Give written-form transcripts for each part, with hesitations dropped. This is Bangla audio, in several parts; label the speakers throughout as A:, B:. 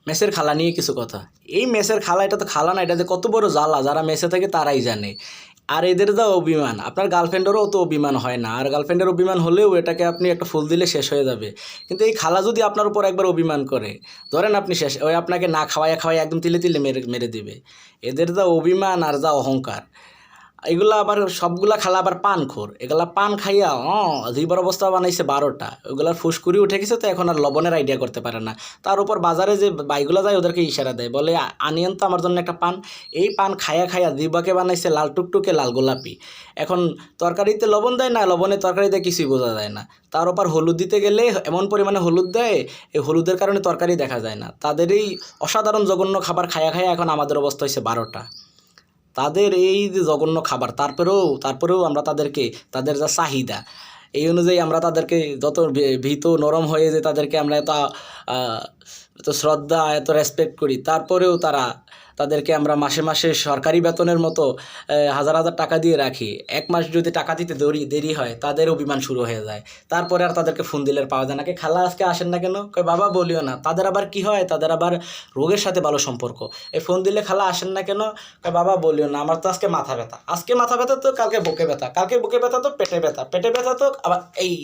A: মেসের খালা নিয়ে কিছু কথা। এই মেসের খালা, এটা তো খালা না, এটা যে কত বড় জ্বালা, যারা মেসে থাকে তারাই জানে। আর এদের যা অভিমান, আপনার গার্লফ্রেন্ডেরও তো অভিমান হয় না, আর গার্লফ্রেন্ডের অভিমান হলেও এটাকে আপনি একটা ফুল দিলে শেষ হয়ে যাবে। কিন্তু এই খালা যদি আপনার উপর একবার অভিমান করে, ধরেন আপনি শেষ, ওই আপনাকে না খাওয়াইয়া খাওয়াই একদম তিলে তিলে মেরে মেরে দিবে। এদের যা অভিমান আর যা অহংকার, এগুলা আবার সবগুলা খালা আবার পানখোর। এগুলা পান খাইয়া জিবার অবস্থা বানাইছে 12টা, ওগুলার ফুসকুড়ি উঠে গেছে, তো এখন আর লবণের আইডিয়া করতে পারে না। তার উপর বাজারে যে বাইগুলা যায় ওদেরকে ইশারা দেয়, বলে আনিয়েন তো আমার জন্য একটা পান। এই পান খাইয়া খাইয়া জিবাকে বানাইছে লাল টুকটুকে, লাল গোলাপি। এখন তরকারিতে লবণ দেয় না, লবণে তরকারিতে কিছুই বোঝা যায় না। তার উপর হলুদ দিতে গেলে এমন পরিমাণে হলুদ দেয়, এই হলুদের কারণে তরকারি দেখা যায় না। তাদের এই অসাধারণ জঘন্য খাবার খাইয়া খাইয়া এখন আমাদের অবস্থা হয়েছে 12টা। তাদের এই যে জঘন্য খাবার, তারপরেও আমরা তাদেরকে, তাদের যা চাহিদা এই অনুযায়ী আমরা তাদেরকে যত ভীত নরম হয়ে যে তাদেরকে আমরা এত শ্রদ্ধা, এত রেসপেক্ট করি, তারপরেও তাদেরকে আমরা মাসে মাসে সরকারি বেতনের মতো হাজার হাজার টাকা দিয়ে রাখি। 1 মাস যদি টাকা দিতে দেরি হয়, তাদের অভিমান শুরু হয়ে যায়। তারপরে আর তাদেরকে ফোন দিলে পাওয়া যায় না, কে খালা আজকে আসেন না কেন, কই বাবা বলিও না। তাদের আবার কি হয়, তাদের আবার রোগের সাথে ভালো সম্পর্ক। এই ফোন দিলে খালা আসেন না কেন, কই বাবা বলিও না, আমার তো আজকে মাথা ব্যথা, আজকে মাথা ব্যথা তো কালকে বুকে ব্যথা, কালকে বুকে ব্যথা তো পেটে ব্যথা, পেটে ব্যথা তো আবার এই,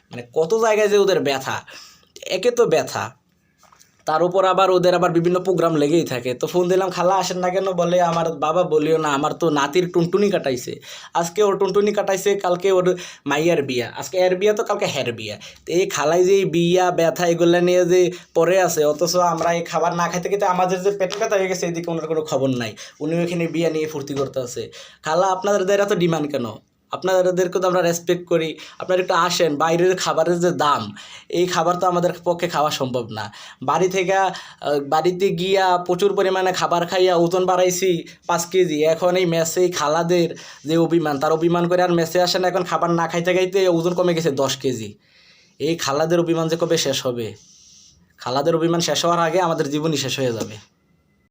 A: মানে কত জায়গায় যে ওদের ব্যথা, একে তো ব্যথা, তার উপর আবার ওদের আবার বিভিন্ন প্রোগ্রাম লেগেই থাকে। তো ফোন দিলাম, খালা আসেন না কেন, বলে আমার বাবা বলিও না, আমার তো নাতির টুনটুনি কাটাইছে, আজকে ওর টুনটুনি কাটাইছে, কালকে ওর মাইয়ার বিয়া, আজকে এর বিয়া তো কালকে হের বিয়া। তো এই খালাই যে এই বিয়া ব্যথা এগুলো নিয়ে যে পড়ে আছে, অথচ আমরা এই খাবার না খাইতে খেতে আমাদের যে পেটে ব্যথা হয়ে গেছে, এদিকে ওনার কোনো খবর নাই, উনিও এখানে বিয়া নিয়ে ফুর্তি করতে আছে। খালা আপনাদের এত ডিমান্ড কেন? আপনাদেরকে তো আমরা রেসপেক্ট করি, আপনারা একটু আসেন। বাইরের খাবারের যে দাম, এই খাবার তো আমাদের পক্ষে খাওয়া সম্ভব না। বাড়িতে গিয়া প্রচুর পরিমাণে খাবার খাইয়া ওজন বাড়াইছি 5 কেজি। এখন এই মেসে খালাদের যে অভিমান, তার অভিমান করে আর মেসে আসেন, এখন খাবার না খাইতে খাইতে ওজন কমে গেছে 10 কেজি। এই খালাদের অভিমান যে কবে শেষ হবে? খালাদের অভিমান শেষ হওয়ার আগে আমাদের জীবনই শেষ হয়ে যাবে।